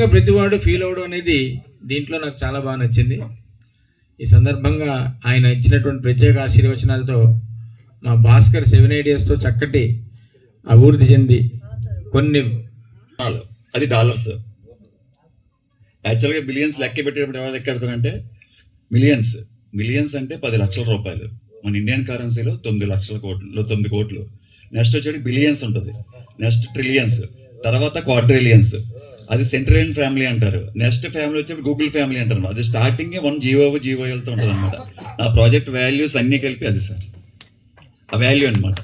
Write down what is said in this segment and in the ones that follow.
సహజంగా ప్రతివాడు ఫీల్ అవ్వడం అనేది దీంట్లో నాకు చాలా బాగా నచ్చింది. ఈ సందర్భంగా ఆయన ఇచ్చినటువంటి ప్రత్యేక ఆశీర్వచనాలతో మా భాస్కర్ 7 ఐడియాస్తో చక్కటి అభివృద్ధి చెంది కొన్ని అది డాలర్స్. యాక్చువల్గా బిలియన్స్ లెక్క పెట్టేటప్పుడు ఎవరు లెక్క పెడతారంటే మిలియన్స్ అంటే 10 లక్షల రూపాయలు. మన ఇండియన్ కరెన్సీలో 9 లక్షల కోట్లు, 9 కోట్లు. నెక్స్ట్ వచ్చేది బిలియన్స్ ఉంటుంది, నెక్స్ట్ ట్రిలియన్స్, తర్వాత క్వాడ్రిలియన్స్. అది సెంట్రల్ ఫ్యామిలీ అంటారు. నెక్స్ట్ ఫ్యామిలీ వచ్చేప్పుడు గూగుల్ ఫ్యామిలీ అంటారు. అది స్టార్టింగ్ 1 జీవోలతో ఉంటుంది అనమాట. ఆ ప్రాజెక్ట్ వాల్యూస్ అన్నీ కలిపి అది సార్ ఆ వాల్యూ అనమాట.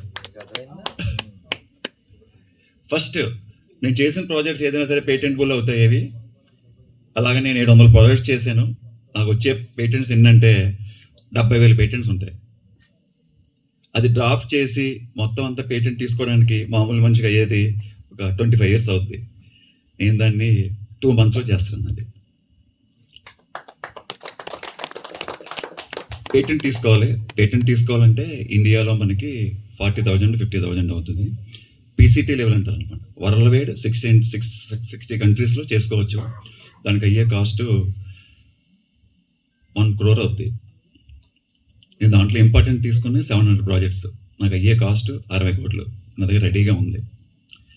ఫస్ట్ నేను చేసిన ప్రాజెక్ట్స్ ఏదైనా సరే పేటెంటబుల్ అవుతాయి. అలాగే నేను 700 ప్రాజెక్ట్స్ చేశాను. నాకు వచ్చే పేటెంట్స్ ఎన్నంటే 70,000 పేటెంట్స్ ఉంటాయి. అది డ్రాఫ్ట్ చేసి మొత్తం అంతా పేటెంట్ తీసుకోవడానికి మామూలు మనిషికి అయ్యేది ఒక 25 years అవుతుంది. నేను దాన్ని 2 monthsలో చేస్తున్నాను. అది పేటెంట్ తీసుకోవాలంటే ఇండియాలో మనకి 40,000 to 50,000 అవుతుంది. పీసీటీ లెవెల్ అంటారు అనమాట. వరల్డ్ వైడ్ 60 కంట్రీస్లో చేసుకోవచ్చు. దానికి అయ్యే కాస్ట్ 1 crore అవుతుంది. నేను దాంట్లో ఇంపార్టెంట్ తీసుకుని 700 ప్రాజెక్ట్స్. నాకు అయ్యే కాస్ట్ 60 కోట్లు నా దగ్గర రెడీగా ఉంది.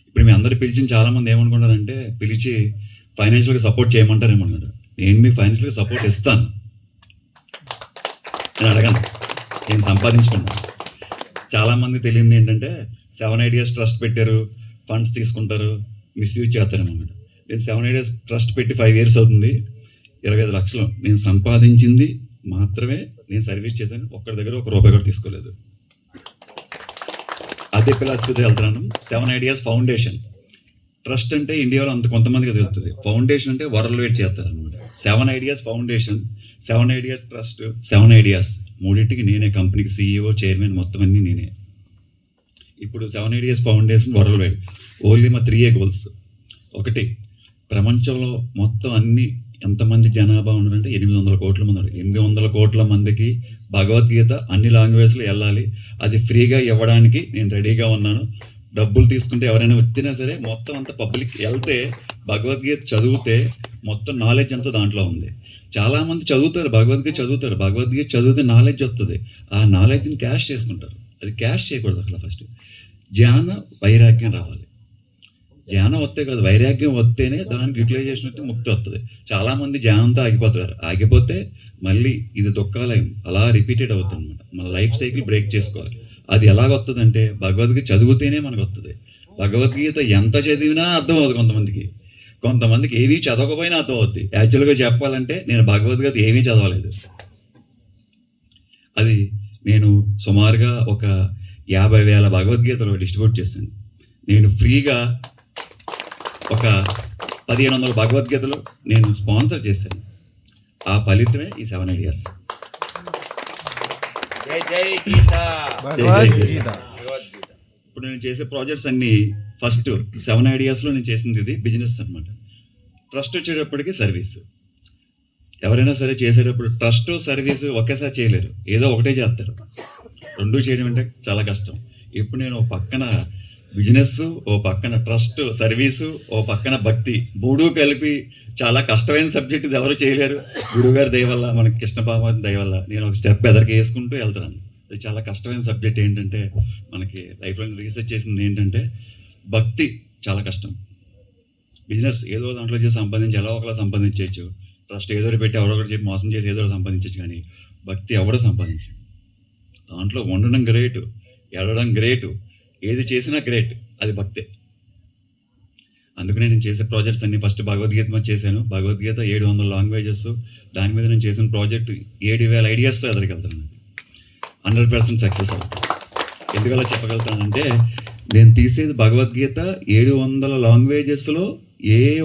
ఇప్పుడు మీ అందరు పిలిచిన చాలామంది ఏమనుకున్నారంటే పిలిచి ఫైనాన్షియల్గా సపోర్ట్ చేయమంటారు ఏమనుకుంటారు. నేను మీకు ఫైనాన్షియల్గా సపోర్ట్ ఇస్తాను, నేను అడగను, నేను సంపాదించుకున్నాను. చాలామంది తెలియంది ఏంటంటే 7 ఐడియాస్ ట్రస్ట్ పెట్టారు, ఫండ్స్ తీసుకుంటారు, మిస్యూజ్ చేస్తారు అనమాట. నేను 7 ఐడియాస్ ట్రస్ట్ పెట్టి 5 years అవుతుంది. 25 లక్షలు నేను సంపాదించింది మాత్రమే నేను సర్వీస్ చేశాను. ఒక్కడి దగ్గర ₹1 కూడా తీసుకోలేదు. అదే ఫిలాసఫీతో వెళ్తున్నాను. 7 ఐడియాస్ ఫౌండేషన్. ట్రస్ట్ అంటే ఇండియాలో అంత కొంతమందికి తెలుస్తుంది. ఫౌండేషన్ అంటే వరల్డ్ వైడ్ చేస్తారనమాట. 7 ideas foundation, 7 ideas trust, 7 ideas మూడింటికి నేనే కంపెనీకి CEO, చైర్మన్, మొత్తం అన్నీ నేనే. ఇప్పుడు 7 ideas foundation world wide only మా 3 goals. ఒకటి, ప్రపంచంలో మొత్తం అన్ని ఎంతమంది జనాభా ఉన్నారంటే 800 కోట్ల మంది ఉన్నారు. 800 కోట్ల మందికి భగవద్గీత అన్ని లాంగ్వేజ్లో వెళ్ళాలి. అది ఫ్రీగా ఇవ్వడానికి నేను రెడీగా ఉన్నాను. డబ్బులు తీసుకుంటే ఎవరైనా వచ్చినా సరే మొత్తం అంతా పబ్లిక్ వెళ్తే భగవద్గీత చదివితే మొత్తం నాలెడ్జ్ అంతా దాంట్లో ఉంది. చాలామంది చదువుతారు, భగవద్గీత చదివితే నాలెడ్జ్ వస్తుంది. ఆ నాలెడ్జ్ని క్యాష్ చేసుకుంటారు. అది క్యాష్ చేయకూడదు అసలు. ఫస్ట్ జ్ఞాన వైరాగ్యం రావాలి. జ్ఞానం వస్తే కాదు, వైరాగ్యం వస్తేనే దానికి యూటిలైజేషన్ వస్తే ముక్తి వస్తుంది. చాలామంది జ్ఞానంతో ఆగిపోతే మళ్ళీ ఇది దుఃఖాలయం అలా రిపీటెడ్ అవుతుంది అనమాట. మన లైఫ్ సైకిల్ బ్రేక్ చేసుకోవాలి. అది ఎలాగ వస్తుందంటే భగవద్గీత చదివితేనే మనకు వస్తుంది. భగవద్గీత ఎంత చదివినా అర్థం అవుతుంది. కొంతమందికి ఏమీ చదవకపోయినా అర్థం అవుతుంది. యాక్చువల్గా చెప్పాలంటే నేను భగవద్గీత ఏమీ చదవలేదు. అది నేను సుమారుగా ఒక 50,000 భగవద్గీతలు డిస్ట్రిబ్యూట్ చేశాను. నేను ఫ్రీగా ఒక 1,500 భగవద్గీతలు నేను స్పాన్సర్ చేశాను. ఆ ఫలితమే ఈ 7 ఐడియాస్. ఇప్పుడు నేను చేసే ప్రాజెక్ట్స్ అన్నీ ఫస్ట్ 7 ఐడియాస్లో నేను చేసింది ఇది బిజినెస్ అనమాట. ట్రస్ట్ వచ్చేటప్పటికి సర్వీస్. ఎవరైనా సరే చేసేటప్పుడు ట్రస్ట్ సర్వీస్ ఒకేసారి చేయలేరు, ఏదో ఒకటే చేస్తారు. 2 చేయడం అంటే చాలా కష్టం. ఇప్పుడు నేను పక్కన బిజినెస్, ఓ పక్కన ట్రస్ట్ సర్వీసు, ఓ పక్కన భక్తి, 3 కలిపి చాలా కష్టమైన సబ్జెక్ట్. ఇది ఎవరు చేయలేరు. గురువుగారి దయ వల్ల, మనకి కృష్ణ పరమాత్మ దయ వల్ల నేను ఒక స్టెప్ ఎదరికి వేసుకుంటూ వెళ్తున్నాను. ఇది చాలా కష్టమైన సబ్జెక్ట్. ఏంటంటే మనకి లైఫ్లో రీసెర్చ్ చేసింది ఏంటంటే భక్తి చాలా కష్టం. బిజినెస్ ఏదో దాంట్లో చేసి ఎలా ఒకలా సంపాదించవచ్చు. ట్రస్ట్ ఏదో పెట్టి ఎవరొకటి చెప్పి మోసం చేసి ఏదో సంపాదించవచ్చు. కానీ భక్తి ఎవడో సంపాదించడు. దాంట్లో ఉండడం గ్రేటు, ఎడడం గ్రేటు, ఏది చేసినా గ్రేట్. అది భక్తే. అందుకనే నేను చేసే ప్రాజెక్ట్స్ అన్ని ఫస్ట్ భగవద్గీత మీద చేశాను. భగవద్గీత 700 లాంగ్వేజెస్. దాని మీద నేను చేసిన ప్రాజెక్టు 7,000 ఐడియాస్తో ఎదరికెళ్తాను. 100% సక్సెస్ అవుతుంది. ఎందుకలా చెప్పగలుగుతానంటే నేను తీసేది భగవద్గీత 700 లాంగ్వేజెస్లో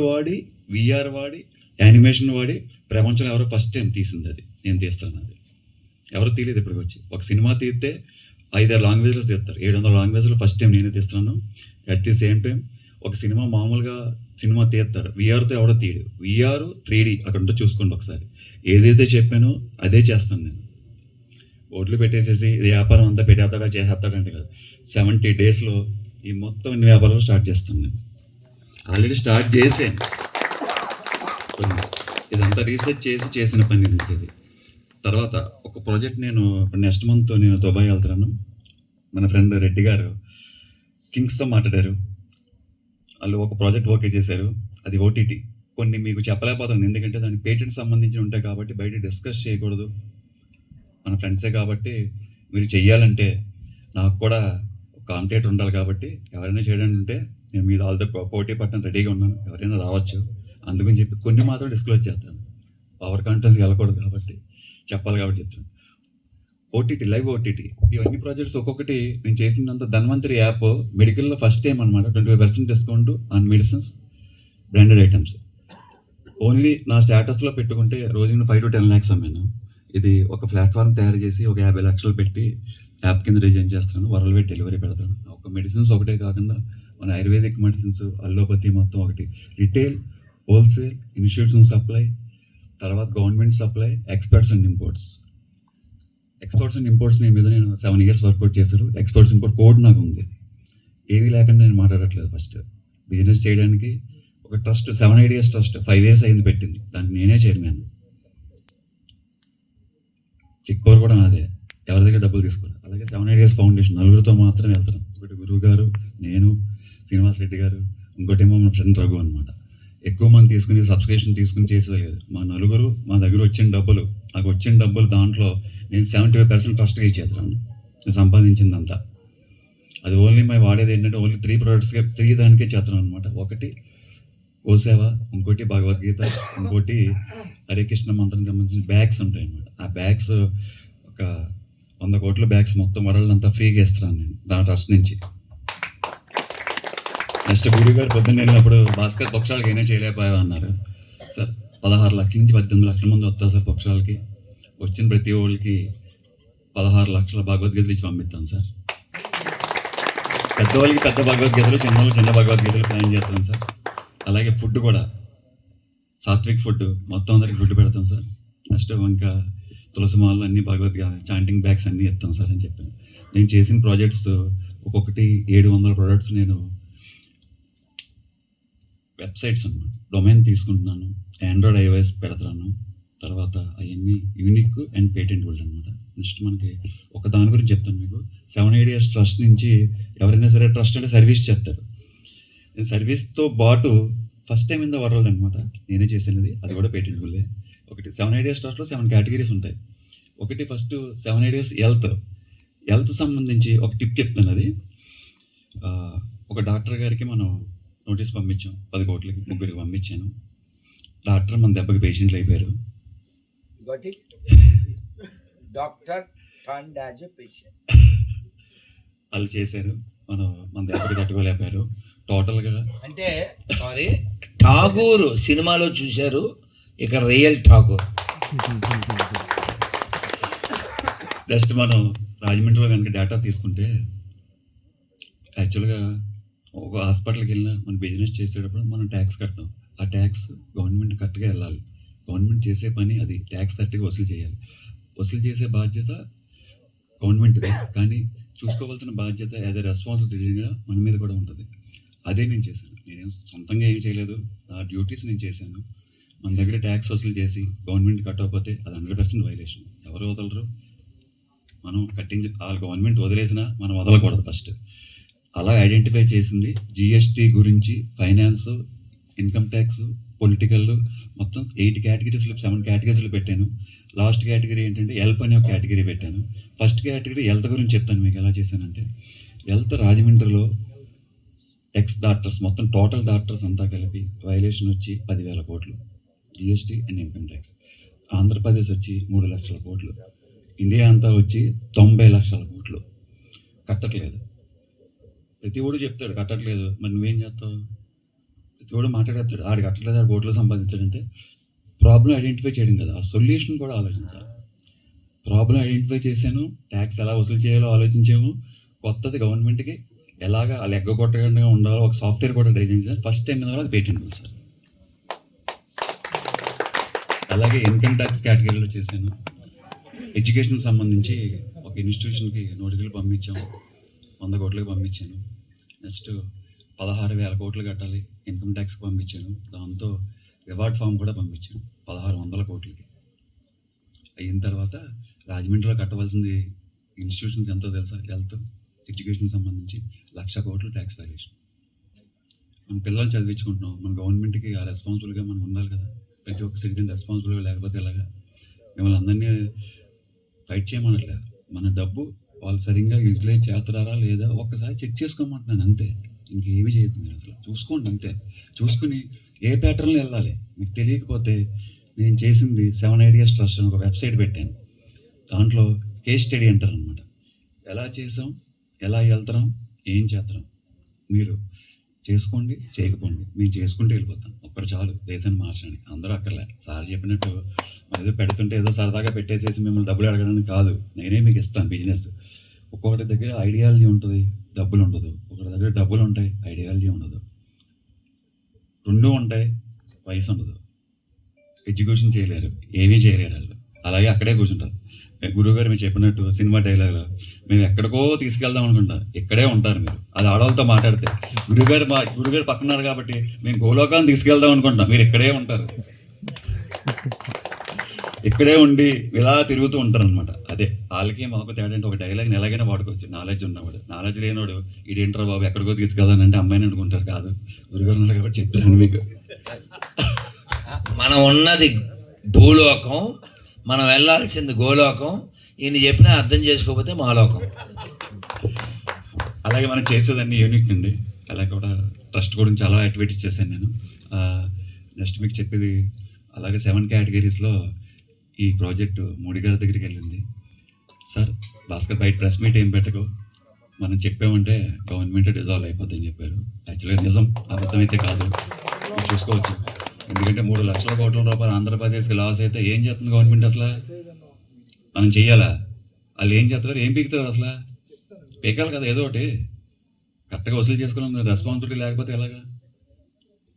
వాడి, VR వాడి, యానిమేషన్ వాడి ప్రపంచంలో ఎవరో ఫస్ట్ టైం తీసింది. అది నేను తీస్తాను. అది ఎవరు తీయలేదు ఇప్పటికి వచ్చి. ఒక సినిమా తీస్తే 5-6 లాంగ్వేజ్లో తీస్తారు. 700 లాంగ్వేజ్లో ఫస్ట్ టైం నేనే తీస్తున్నాను. అట్ ది సేమ్ టైం ఒక సినిమా మామూలుగా సినిమా తీస్తారు, VRతో ఎవడో తీయడు. VR 3D అక్కడ ఉంటే చూసుకోండి ఒకసారి. ఏదైతే చెప్పానో అదే చేస్తాను నేను. ఓట్లు పెట్టేసేసి వ్యాపారం అంతా చేసేస్తాడంటే కదా. 70 daysలో ఈ మొత్తం ఇన్ని వ్యాపారాలు స్టార్ట్ చేస్తాను నేను. ఆల్రెడీ స్టార్ట్ చేశాను. కొన్ని ఇదంతా రీసెర్చ్ చేసిన పని ఇది. తర్వాత ఒక ప్రాజెక్ట్ నేను నెక్స్ట్ మంత్ నేను దుబాయ్ వెళ్తున్నాను. మన ఫ్రెండ్ రెడ్డి గారు కింగ్స్తో మాట్లాడారు. వాళ్ళు ఒక ప్రాజెక్ట్ ఓకే చేశారు. అది ఓటీటీ. కొన్ని మీకు చెప్పలేకపోతాను, ఎందుకంటే దానికి పేటెంట్ సంబంధించి ఉంటాయి కాబట్టి బయట డిస్కస్ చేయకూడదు. మన ఫ్రెండ్సే కాబట్టి మీరు చెయ్యాలంటే నాకు కూడా ఒక కాంటాక్ట్ ఉండాలి. కాబట్టి ఎవరైనా చేయడానికి ఉంటే నేను మీద వాళ్ళతో పోటీ పట్టడం రెడీగా ఉన్నాను, ఎవరైనా రావచ్చు. అందుకని చెప్పి కొన్ని మాత్రం డిస్క్లోజ్ చేస్తాను. పవర్ కాంటెంట్కి వెళ్ళకూడదు కాబట్టి చెప్పాలి కాబట్టి చెప్తాను. ఓటీటీ, లైవ్ ఓటీటీ, ఇవన్నీ ప్రాజెక్ట్స్ ఒక్కొక్కటి నేను చేసినంత ధన్వంతరి యాప్ మెడికల్లో ఫస్ట్ టైం అనమాట. 25% discount on medicines, branded items. Only నా స్టేటస్లో పెట్టుకుంటే రోజున 5 to 10 lakhs అమ్మాను. ఇది ఒక ప్లాట్ఫామ్ తయారు చేసి ఒక 50 లక్షలు పెట్టి యాప్ కింద డిజైన్ చేస్తాను. వరల్డ్ వైడ్ డెలివరీ పెడతాను. ఒక మెడిసిన్స్ ఒకటే కాకుండా మన ఆయుర్వేదిక్ మెడిసిన్స్, అల్లోపతి మొత్తం ఒకటి, రిటైల్, హోల్సేల్, ఇన్స్టిట్యూషన్ సప్లై, తర్వాత government supply, exports and imports. Exports and imports మీద నేను 7 years వర్కౌట్ చేశారు. ఎక్స్పోర్ట్స్ ఇంపోర్ట్ కోడ్ నాకు ఉంది. ఏమీ లేకుండా నేను మాట్లాడట్లేదు. ఫస్ట్ బిజినెస్ చేయడానికి ఒక ట్రస్ట్, 7 ideas ట్రస్ట్ 5 years అయింది పెట్టింది. దానికి నేనే చైర్మన్. చెక్ పవర్ కూడా నాదే, ఎవరి దగ్గర డబ్బులు తీసుకోవాలి. అలాగే 7 ideas ఫౌండేషన్ నలుగురితో మాత్రం వెళ్తాను. ఒకటి గురువు గారు, నేను, శ్రీనివాస్ రెడ్డి గారు, ఇంకోటేమో మన ఫ్రెండ్ రఘు అనమాట. ఎక్కువ మంది తీసుకుని సబ్స్క్రిప్షన్ తీసుకుని చేసేది లేదు. మా నలుగురు మా దగ్గర వచ్చిన డబ్బులు, నాకు వచ్చిన డబ్బులు దాంట్లో నేను 75% ట్రస్ట్గా ఇచ్చేస్తాను. నేను సంపాదించిందంతా అది ఓన్లీ వాడేది ఏంటంటే ఓన్లీ 3 productsగా 3 దానికే చేస్తాను అనమాట. ఒకటి గోసేవ, ఇంకోటి భగవద్గీత, ఇంకోటి హరే కృష్ణ మంత్రం సంబంధించిన బ్యాగ్స్ ఉంటాయి అన్నమాట. ఆ బ్యాగ్స్ ఒక 100 కోట్ల బ్యాగ్స్ మొత్తం వరల్డ్ అంతా ఫ్రీగా ఇస్తున్నాను నేను నా ట్రస్ట్ నుంచి. నెక్స్ట్ గురువు గారు పొద్దున్న వెళ్ళినప్పుడు భాస్కర్ పక్షాలకి ఏమైనా చేయలేకపోయావు అన్నారు. సార్ 16 లక్షల నుంచి 18 లక్షల మంది వస్తారు సార్ పక్షాలకి. వచ్చిన ప్రతి ఒళ్ళకి 16 లక్షల భగవద్గీతలు ఇచ్చి పంపిస్తాను సార్. పెద్దవాళ్ళకి పెద్ద భగవద్గీతలు, చిన్నవాళ్ళకి చిన్న భగవద్గీతలు ప్లాన్ చేస్తాను సార్. అలాగే ఫుడ్ కూడా సాత్విక్ ఫుడ్ మొత్తం అందరికి ఫుడ్ పెడతాం సార్. నెక్స్ట్ ఇంకా తులసి మాలలు అన్నీ భగవద్గీత చాంటింగ్ బ్యాగ్స్ అన్నీ ఇస్తాం సార్ అని చెప్పాను. నేను చేసిన ప్రాజెక్ట్స్ ఒక్కొక్కటి 700 products నేను వెబ్సైట్స్ అన్నమాట, డొమైన్ తీసుకుంటున్నాను, ఆండ్రాయిడ్ ఐఓఎస్ పెడతాను. తర్వాత అవన్నీ యూనిక్ అండ్ పేటెంటబుల్ అనమాట. నెక్స్ట్ మనకి ఒక దాని గురించి చెప్తాను మీకు. 7 ideas ట్రస్ట్ నుంచి ఎవరైనా సరే ట్రస్ట్ అంటే సర్వీస్ చేస్తారు. నేను సర్వీస్తో పాటు first time in the world అనమాట నేనే చేసినది, అది కూడా పేటెంటబుల్లే. ఒకటి 7 ideas ట్రస్ట్లో 7 categories ఉంటాయి. ఒకటి ఫస్ట్ 7 ideas హెల్త్ సంబంధించి ఒక టిప్ చెప్తాను. అది ఒక డాక్టర్ గారికి మనం నోటీస్ పంపించాం, 10 కోట్లకి 3 పంపించాను. డాక్టర్ మన దెబ్బకి పేషెంట్లు అయిపోయారు. వాళ్ళు చేశారు, మన దెబ్బకి తట్టుకోలేకపోయారు. టోటల్గా అంటే సారీ, ఠాగూర్ సినిమాలో చూశారు, ఇక్కడ రియల్ ఠాగూర్. నెక్స్ట్ మనం రాజమండ్రిలో కనుక డేటా తీసుకుంటే యాక్చువల్గా ఒక హాస్పిటల్కి వెళ్ళినా మనం బిజినెస్ చేసేటప్పుడు మనం ట్యాక్స్ కడతాం. ఆ ట్యాక్స్ గవర్నమెంట్ కరెక్ట్గా వెళ్ళాలి. గవర్నమెంట్ చేసే పని అది ట్యాక్స్ కరెక్ట్గా వసూలు చేయాలి. వసూలు చేసే బాధ్యత గవర్నమెంట్ది, కానీ చూసుకోవాల్సిన బాధ్యత యాజ్ ఎ రెస్పాన్సిబిలిటీగా మన మీద కూడా ఉంటుంది. అదే నేను చేశాను. నేనేం సొంతంగా ఏం చేయలేదు, నా డ్యూటీస్ నేను చేశాను. మన దగ్గర ట్యాక్స్ వసూలు చేసి గవర్నమెంట్ కట్టకపోతే అది 100% వైలేషన్. ఎవరు వదలరు, మనం కట్టించి వాళ్ళ గవర్నమెంట్ వదిలేసినా మనం వదలకూడదు ఫస్ట్. అలా ఐడెంటిఫై చేసింది. జిఎస్టీ గురించి, ఫైనాన్స్, ఇన్కమ్ ట్యాక్స్, పొలిటికల్, మొత్తం 8 categories, 7 categories పెట్టాను. లాస్ట్ కేటగిరీ ఏంటంటే హెల్ప్ అనే ఒక కేటగిరీ పెట్టాను. ఫస్ట్ కేటగిరీ హెల్త్ గురించి చెప్తాను మీకు ఎలా చేశానంటే. హెల్త్ రాజమండ్రిలో ఎక్స్ డాక్టర్స్ మొత్తం టోటల్ డాక్టర్స్ అంతా కలిపి వైలేషన్ వచ్చి 10,000 కోట్లు GST and income tax. Andhra Pradesh వచ్చి 3 లక్షల కోట్లు. ఇండియా అంతా వచ్చి 90 లక్షల కోట్లు కట్టట్లేదు. ప్రతి ఓడు చెప్తాడు కట్టట్లేదు, మరి నువ్వేం చేస్తావు? ప్రతి ఓడు మాట్లాడేస్తాడు ఆడు కట్టట్లేదు, ఆడు కోట్లు సంపాదించాడంటే. ప్రాబ్లం ఐడెంటిఫై చేయడం కదా, ఆ సొల్యూషన్ కూడా ఆలోచించాలి. ప్రాబ్లం ఐడెంటిఫై చేశాను, ట్యాక్స్ ఎలా వసూలు చేయాలో ఆలోచించాము. కొత్తది గవర్నమెంట్కి ఎలాగా వాళ్ళు ఎగ్గొట్టకుండా ఉండాలో ఒక సాఫ్ట్వేర్ కూడా డిజైన్ చేశాను. ఫస్ట్ టైం మీద అది పేటెంటబుల్ సార్. అలాగే ఇన్కమ్ ట్యాక్స్ కేటగిరీలో చేశాను. ఎడ్యుకేషన్ సంబంధించి ఒక ఇన్స్టిట్యూషన్కి నోటీసులు పంపించాము, 100 కోట్లకి పంపించాను. నెక్స్ట్ 16,000 కోట్లు కట్టాలి, ఇన్కమ్ ట్యాక్స్కి పంపించాను. దాంతో రివార్డ్ ఫామ్ కూడా పంపించాను 1600 కోట్లకి. అయిన తర్వాత రాజమండ్రిలో కట్టవలసింది ఇన్స్టిట్యూషన్స్ ఎంతో తెలుసా? హెల్త్ ఎడ్యుకేషన్ సంబంధించి 1,00,000 కోట్లు ట్యాక్స్ వైలేషన్. మన పిల్లల్ని చదివించుకుంటున్నాం, మన గవర్నమెంట్కి ఆ రెస్పాన్సిబుల్గా మనం ఉండాలి కదా. ప్రతి ఒక్క సిటిజన్ రెస్పాన్సిబుల్గా లేకపోతే ఎలాగా? మిమ్మల్ని అందరినీ ఫైట్ చేయమనట్లేదు. మన డబ్బు వాళ్ళు సరిగ్గా యూటిలైజ్ చేస్తారా లేదా ఒక్కసారి చెక్ చేసుకోమంటున్నాను అంతే. ఇంకేమీ చేయొద్దు మీరు, అసలు చూసుకోండి అంతే. చూసుకుని ఏ ప్యాటర్న్లో వెళ్ళాలి మీకు తెలియకపోతే, నేను చేసింది 7 Ideas Trust అని ఒక వెబ్సైట్ పెట్టాను. దాంట్లో కేస్ స్టడీ అంటారు అనమాట. ఎలా చేసాం, ఎలా వెళ్తున్నాం, ఏం చేస్తున్నాం మీరు చేసుకోండి, చేయకపోండి. మేము చేసుకుంటూ వెళ్ళిపోతాం. ఒక్కడు చాలు దేశాన్ని మార్చడానికి. అందరూ అక్కర్లే. సార్ చెప్పినట్టు ఏదో పెడుతుంటే ఏదో సరదాగా పెట్టేసేసి మిమ్మల్ని డబ్బులు అడగడానికి కాదు. నేనే మీకు ఇస్తాను బిజినెస్. ఒక్కొక్కటి దగ్గర ఐడియాలజీ ఉంటుంది, డబ్బులు ఉండదు. ఒకటి దగ్గర డబ్బులు ఉంటాయి, ఐడియాలజీ ఉండదు. రెండూ ఉంటాయి, వయసు ఉండదు. ఎడ్యుకేషన్ చేయలేరు, ఏమీ చేయలేరు వాళ్ళు. అలాగే అక్కడే కూర్చుంటారు. గురువుగారు మీరు చెప్పినట్టు సినిమా డైలాగ్లో, మేము ఎక్కడికో తీసుకెళ్దాం అనుకుంటాం, ఇక్కడే ఉంటారు మీరు. అది ఆడవాళ్ళతో మాట్లాడితే, గురుగారు పక్కన్నారు కాబట్టి మేము గోలోకాన్ని తీసుకెళ్దాం అనుకుంటాం, మీరు ఇక్కడే ఉంటారు. ఇక్కడే ఉండి ఇలా తిరుగుతూ ఉంటారు అనమాట. అదే వాళ్ళకి మాకు తేడా అంటే, ఒక డైలాగ్ని ఎలాగైనా వాడుకోవచ్చు. నాలెడ్జ్ ఉన్నవాడు, నాలెడ్జ్ లేనివాడు ఇదేంటారు బాబు ఎక్కడికో తీసుకెళ్దానంటే అమ్మాయిని అనుకుంటారు. కాదు, గురుగారు ఉన్నారు కాబట్టి చెప్తాను మీకు. మనం ఉన్నది భూలోకం, మనం వెళ్ళాల్సింది గోలోకం. ఈయన చెప్పినా అర్థం చేసుకోకపోతే మాలోకం. అలాగే మనం చేసేదాన్ని యూనిక్ అండి. అలాగే కూడా ట్రస్ట్ గురించి చాలా యాక్టివిటీస్ చేశాను నేను. నెక్స్ట్ మీకు చెప్పేది, అలాగే 7 కేటగిరీస్లో ఈ ప్రాజెక్టు మోడీ గారి దగ్గరికి వెళ్ళింది. సార్ భాస్కర్ బయట ప్రెస్ మీట్ ఏం పెట్టకు, మనం చెప్పామంటే గవర్నమెంట్ డిజాల్వ్ అయిపోద్దని చెప్పారు. యాక్చువల్గా నిజం, అబద్ధం అయితే కాదు, మీరు చూసుకోవచ్చు. ఎందుకంటే 3 లక్షల కోట్ల రూపాయలు ఆంధ్రప్రదేశ్కి లాస్ అయితే ఏం చేస్తుంది గవర్నమెంట్? అసలు మనం చెయ్యాలా? వాళ్ళు ఏం చేస్తారు, ఏం పీకుతారు? అసలు పీకాలి కదా ఏదో ఒకటి. కరెక్ట్గా వసూలు చేసుకోవాలి, రెస్పాన్సిబిలిటీ లేకపోతే ఎలాగా?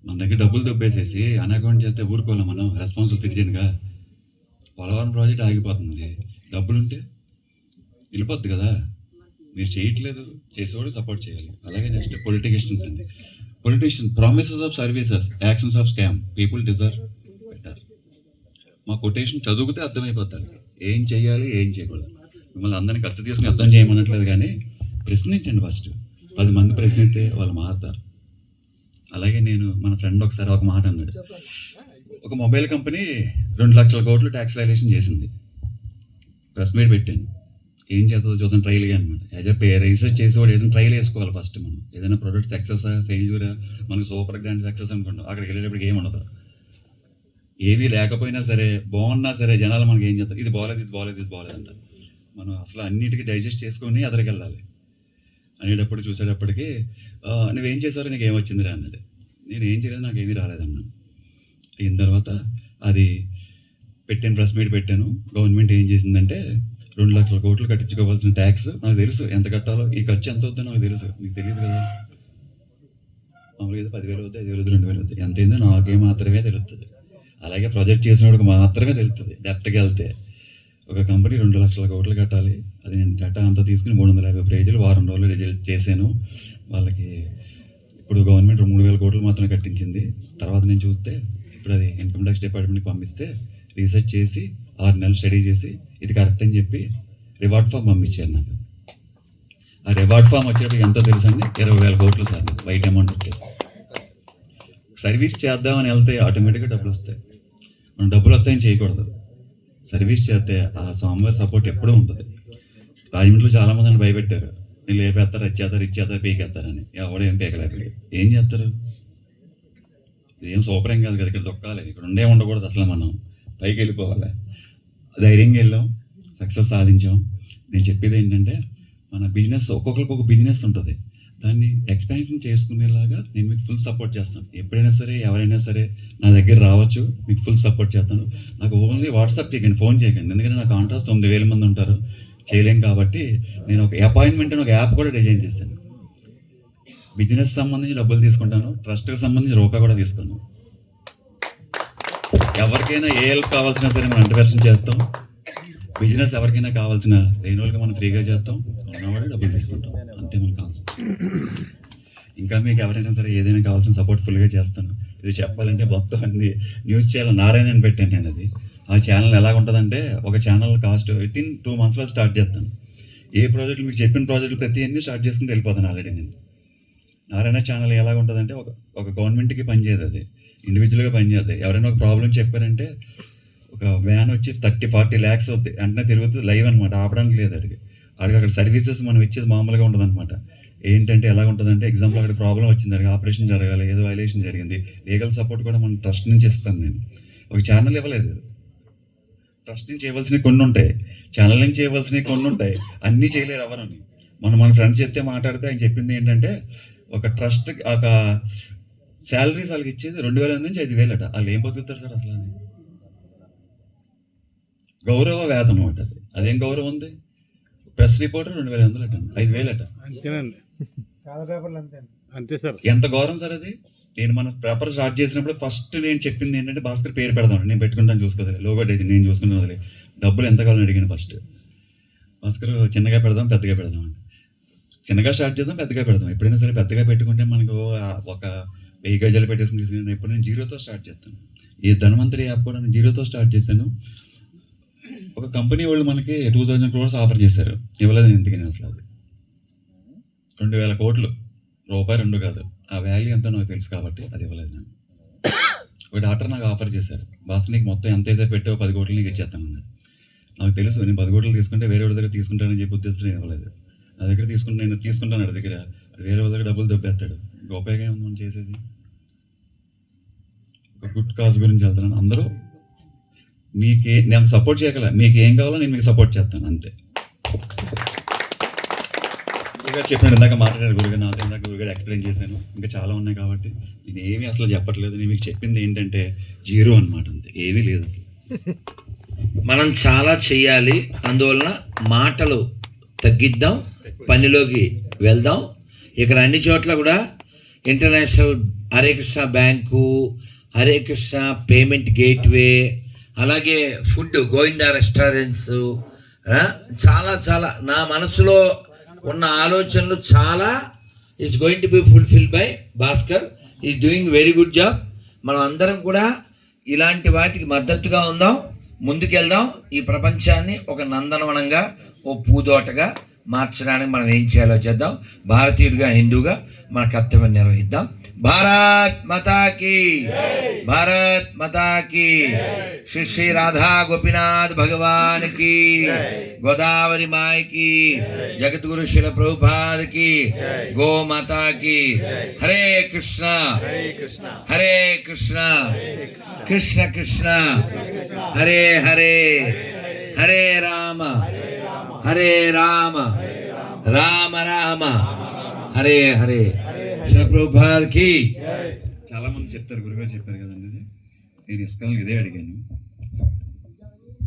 మన దగ్గర డబ్బులు దొబ్బేసేసి అన్అకౌంట్ చేస్తే ఊరుకోవాలి మనం, రెస్పాన్సిబుల్ సిటిజన్గా. పోలవరం ప్రాజెక్ట్ ఆగిపోతుంది, డబ్బులుంటే వెళ్ళిపోద్ది కదా. మీరు చేయట్లేదు, చేసేవాడు సపోర్ట్ చేయాలి. అలాగే నెక్స్ట్ పొలిటిషియన్స్ అండి. Politician promises of services, actions of scam, people deserve better. మా కొటేషన్ చదివితే అర్థమైపోతారు ఏం చేయాలి, ఏం చేయకూడదు. మిమ్మల్ని అందరినీ కత్తి తీసుకుని అర్థం చేయమనట్లేదు, కానీ ప్రశ్నించండి. ఫస్ట్ 10 మంది ప్రశ్నిస్తే వాళ్ళు మారుతారు. అలాగే నేను, మన ఫ్రెండ్ ఒకసారి ఒక మాట అన్నాడు, ఒక మొబైల్ కంపెనీ 2 లక్షల కోట్లు ట్యాక్స్ వైలేషన్ చేసింది. ప్రెస్ మీట్ పెట్టాను, ఏం చేస్తుందో చూద్దాం ట్రైల్గా అనమాట. యాజ్ ఏ రీసెర్చ్ చేసేవాడు ఏదైనా ట్రైల్ వేసుకోవాలి ఫస్ట్. మనం ఏదైనా ప్రొడక్ట్ సక్సెసా ఫెయిల్యూరా, మనకు సూపర్ గ్రాండ్ సక్సెస్ అనుకుంటాం, అక్కడికి వెళ్ళేటప్పటికి ఏమి ఉండదు. ఏమీ లేకపోయినా సరే, బాగున్నా సరే, జనాలు మనకి ఏం చేస్తారు, ఇది బాగాలేదు, ఇది బాగాలేదు, ఇది బాగాలేదు అంటారు. మనం అసలు అన్నిటికీ డైజెస్ట్ చేసుకొని అదరికి వెళ్ళాలి. అనేటప్పుడు చూసేటప్పటికి, నువ్వేం చేశారో నీకు ఏమొచ్చిందిరా అన్నాడు. నేను ఏం చేయలేదు, నాకు ఏమీ రాలేదన్నాను. అయిన తర్వాత అది పెట్టాను, ప్రెస్ మీట్ పెట్టాను. గవర్నమెంట్ ఏం చేసిందంటే 2 లక్షల కోట్లు కట్టించుకోవాల్సిన ట్యాక్స్ నాకు తెలుసు ఎంత కట్టాలో, ఈ ఖర్చు ఎంత అవుతుందో నాకు తెలుసు, మీకు తెలియదు కదా. మామూలుగా 10,000 అవుతుంది, 5,000 అవుతుంది, 2,000 అవుతుంది, ఎంత అయిందో నాకే మాత్రమే తెలుస్తుంది. అలాగే ప్రాజెక్ట్ చేసినప్పుడు మాత్రమే తెలుస్తుంది డెప్త్కి వెళ్తే. ఒక కంపెనీ 2 లక్షల కోట్లు కట్టాలి, అది నేను డేటా అంతా తీసుకుని 350 పేజీలు వారం రోజులు రిజల్ట్ చేశాను. వాళ్ళకి ఇప్పుడు గవర్నమెంట్ 3,000 కోట్లు మాత్రమే కట్టించింది. తర్వాత నేను చూస్తే ఇప్పుడు అది ఇన్కమ్ ట్యాక్స్ డిపార్ట్మెంట్కి పంపిస్తే రీసెర్చ్ చేసి 6 నెలలు స్టడీ చేసి ఇది కరెక్ట్ అని చెప్పి రివార్డ్ ఫామ్ పంపించారు నాకు. ఆ రివార్డ్ ఫామ్ వచ్చేటప్పుడు ఎంత తెలుసు అండి? 20,000 కోట్లు సార్, వైట్ అమౌంట్ వచ్చేది. సర్వీస్ చేద్దామని వెళ్తే ఆటోమేటిక్గా డబ్బులు వస్తాయి. మనం డబ్బులు వస్తాయని చేయకూడదు. సర్వీస్ చేస్తే ఆ స్వామివారి సపోర్ట్ ఎప్పుడూ ఉంటుంది. రాజమండ్రిలో చాలామందిని భయపెట్టారు, వీళ్ళు లేపేస్తారు, ఇచ్చేస్తారు, పీకేస్తారని. ఎవడో ఏం పీకలేకపోయాడు. ఏం చేస్తారు? ఇదేం సూపర్ ఏం కాదు కదా, ఇక్కడ దొక్కాలి, ఇక్కడ ఉండకూడదు అసలు. మనం పైకి వెళ్ళిపోవాలి. ధైర్యంగా వెళ్ళాం, సక్సెస్ సాధించాం. నేను చెప్పేది ఏంటంటే, మన బిజినెస్ ఒక్కొక్కరికి ఒక బిజినెస్ ఉంటుంది, దాన్ని ఎక్స్పాన్షన్ చేసుకునేలాగా నేను మీకు ఫుల్ సపోర్ట్ చేస్తాను. ఎప్పుడైనా సరే, ఎవరైనా సరే నా దగ్గర రావచ్చు, మీకు ఫుల్ సపోర్ట్ చేస్తాను. నాకు ఓన్లీ వాట్సాప్ చేయకండి, ఫోన్ చేయకండి. ఎందుకంటే నా కాంటాక్ట్స్ 9,000 మంది ఉంటారు, చేయలేం. కాబట్టి నేను ఒక అపాయింట్మెంట్ అని ఒక యాప్ కూడా డిజైన్ చేశాను. బిజినెస్ సంబంధించి డబ్బులు తీసుకుంటాను, ట్రస్ట్కి సంబంధించి రూపాయి కూడా తీసుకున్నాను. ఎవరికైనా ఏ హెల్ప్ కావాల్సినా సరే మనం 100% చేస్తాం. బిజినెస్ ఎవరికైనా కావాల్సిన లేని వాళ్ళకి మనం ఫ్రీగా చేస్తాం, ఉన్నవాడే డబ్బులు తీసుకుంటాం, అంతే మనకు కావాల్సింది. ఇంకా మీకు ఎవరైనా సరే ఏదైనా కావాల్సిన సపోర్ట్ ఫుల్గా చేస్తాను. ఇది చెప్పాలంటే మొత్తం అన్ని న్యూస్ ఛానల్ నారాయణ అని పెట్టాను నేను. అది ఆ ఛానల్ ఎలా ఉంటుందంటే ఒక ఛానల్ కాస్ట్ వితిన్ 2 monthsలో స్టార్ట్ చేస్తాను. ఏ ప్రాజెక్టులు మీకు చెప్పిన ప్రాజెక్టులు ప్రతి అన్ని స్టార్ట్ చేసుకుంటూ వెళ్ళిపోతాను ఆల్రెడీ నేను. నారాయణ ఛానల్ ఎలా ఉంటుందంటే ఒక గవర్నమెంట్కి పనిచేయదు, అది ఇండివిజువల్గా పనిచేయదు. ఎవరైనా ఒక ప్రాబ్లం చెప్పారంటే ఒక వ్యాన్ వచ్చి 30-40 lakhs అవుద్ది, వెంటనే తిరుగుతుంది, లైవ్ అనమాట, ఆపడానికి లేదు అడిగి అక్కడ సర్వీసెస్ మనం ఇచ్చేది మామూలుగా ఉండదు అనమాట. ఏంటంటే ఎలా ఉంటుందంటే ఎగ్జాంపుల్ అక్కడ ప్రాబ్లం వచ్చింది, అక్కడ ఆపరేషన్ జరగాలి, ఏదో వైలేషన్ జరిగింది, లీగల్ సపోర్ట్ కూడా మన ట్రస్ట్ నుంచి ఇస్తాను నేను. ఒక ఛానల్ ఇవ్వలేదు, ట్రస్ట్ నుంచి చేయవలసినవి కొన్ని ఉంటాయి, ఛానల్ నుంచి చేయవలసినవి కొన్ని ఉంటాయి, అన్నీ చేయలేరు ఎవరని. మన ఫ్రెండ్స్ చెప్తే మాట్లాడితే ఆయన చెప్పింది ఏంటంటే ఒక ట్రస్ట్ ఒక శాలరీస్ వాళ్ళకి ఇచ్చేది 2,000 నుంచి 5,000 అట. వాళ్ళు ఏం బతుకుతారు సార్ అసలు? అది గౌరవ వేతనం అట. అదేం గౌరవం ఉంది? ప్రెస్ రిపోర్టర్ 2,500 అట, 5,000 అట. అంతేనండి, చాలా పేపర్లు అంతే అంతే సార్. ఎంత గౌరవం సార్ అది? నేను మన పేపర్ స్టార్ట్ చేసినప్పుడు ఫస్ట్ నేను చెప్పింది ఏంటంటే భాస్కర్ పేరు పెడదాం, నేను పెట్టుకుంటాను చూసుకోవాలి, లోగో నేను చూసుకున్నాను, వదిలే డబ్బులు ఎంత కావాలని అడిగాను ఫస్ట్. భాస్కర్ చిన్నగా పెడదాం పెద్దగా పెడదాం అంటే, చిన్నగా స్టార్ట్ చేద్దాం పెద్దగా పెడదాం. ఎప్పుడైనా సరే పెద్దగా పెట్టుకుంటే మనకు ఒక 1000 గజాలు పెట్టేసుకుని తీసుకుని ఎప్పుడు నేను 0తో స్టార్ట్ చేస్తాను. ఈ ధనవంతరి యాప్ కూడా నేను 0తో స్టార్ట్ చేశాను. ఒక కంపెనీ వాళ్ళు మనకి 2,000 crores ఆఫర్ చేశారు, ఇవ్వలేదు నేను ఎందుకని అసలు. అది 2,000 కోట్లు, రూపాయి 2 కాదు, ఆ వాల్యూ ఎంతో నాకు తెలుసు కాబట్టి అది ఇవ్వలేదు నేను. ఒక డాక్టర్ నాకు ఆఫర్ చేశారు, బాస్ నీకు మొత్తం ఎంత అయితే పెట్టావో 10 కోట్లు నీకు ఇచ్చేస్తాను అన్నాడు. నాకు తెలుసు నేను 10 కోట్లు తీసుకుంటే వేరే వాళ్ళ దగ్గర తీసుకుంటానని చెప్పి ఉద్దేశం నేను ఇవ్వలేదు. నా దగ్గర నేను తీసుకుంటాను, నా దగ్గర వేరే వాళ్ళ దగ్గర డబ్బులు దొబ్బేస్తాడు, గొప్పగా ఏముంది మనం చేసేది. ఒక గుడ్ కాజ్ గురించి వెళ్తున్నాను. అందరూ నేను సపోర్ట్ చేయగల, మీకు ఏం కావాలో నేను మీకు సపోర్ట్ చేస్తాను అంతే. గురుగారు చెప్పినట్టు ఇందాక మాట్లాడారు గురుగారు, నాతో ఇందాక గురుగారు ఎక్స్ప్లెయిన్ చేశాను, ఇంకా చాలా ఉన్నాయి కాబట్టి నేను ఏమీ అసలు చెప్పట్లేదు. నేను మీకు చెప్పింది ఏంటంటే 0 అనమాట, అంతే, ఏమీ లేదు అసలు. మనం చాలా చెయ్యాలి, అందువలన మాటలు తగ్గిద్దాం, పనిలోకి వెళ్దాం. ఇక్కడ అన్ని చోట్ల కూడా international Hare Krishna bank, Hare Krishna payment gateway, అలాగే ఫుడ్ గోవిందా రెస్టారెంట్స్, చాలా చాలా నా మనసులో ఉన్న ఆలోచనలు చాలా is going to be fulfil by Bhaskar. Is doing very good job. మనం అందరం కూడా ఇలాంటి వాటికి మద్దతుగా ఉందాం, ముందుకెళ్దాం. ఈ ప్రపంచాన్ని ఒక నందనవనంగా, ఓ పూదోటగా మార్చడానికి మనం ఏం చేయాలో చేద్దాం. భారతీయుడిగా, హిందూగా మన కర్తవ్యం నిర్వహిద్దాం. భారత్ మాతా కీ, భారత్ మాతా కీ. శ్రీ శ్రీ రాధా గోపీనాథ్ భగవాన్ की, गोदावरी माई की, जगतगुरु शिल प्रभुपाद की, गो माता की. हरे कृष्णा हरे कृष्णा कृष्ण कृष्ण हरे हरे, हरे राम राम राम हरे हरे. शिल प्रभुपाद की. చాలా మంది చెప్తారు, గురుగారు చెప్పారు కదండి, నేను ఇస్కాన్లో ఇదే అడిగాను.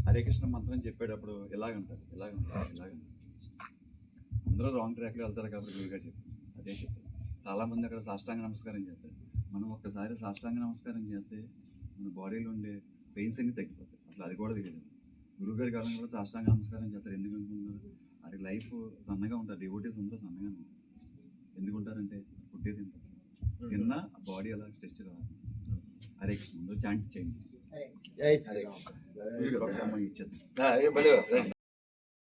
హరే కృష్ణ మంత్రం చెప్పేటప్పుడు ఎలాగంటారు, అందరూ రాంగ్ ట్రాక్లో వెళ్తారు కాబట్టి గురుగారు చెప్పారు అదే చెప్తారు. చాలామంది అక్కడ సాష్టాంగ నమస్కారం చేస్తారు. మనం ఒక్కసారి సాష్టాంగ నమస్కారం చేస్తే మన బాడీలో ఉండే పెయిన్స్ అన్ని తగ్గిపోతాయి. అసలు అది కూడా తెలియదు. గురుగారి కాలం కూడా సాష్టాంగ నమస్కారం చేస్తారు. ఎందుకు అనుకుంటున్నారు? అది లైఫ్ సన్నగా ఉంటారు, డివోటీస్ అందరూ సన్నగా ఉంటారు. ఎందుకు ఉంటారంటే పుట్టే తింటారు, తిన్నా బాడీ అలా స్ట్రెచ్ రావాలి. హరే కృష్ణ చాంట్ చేయండి. ఇచ్చేది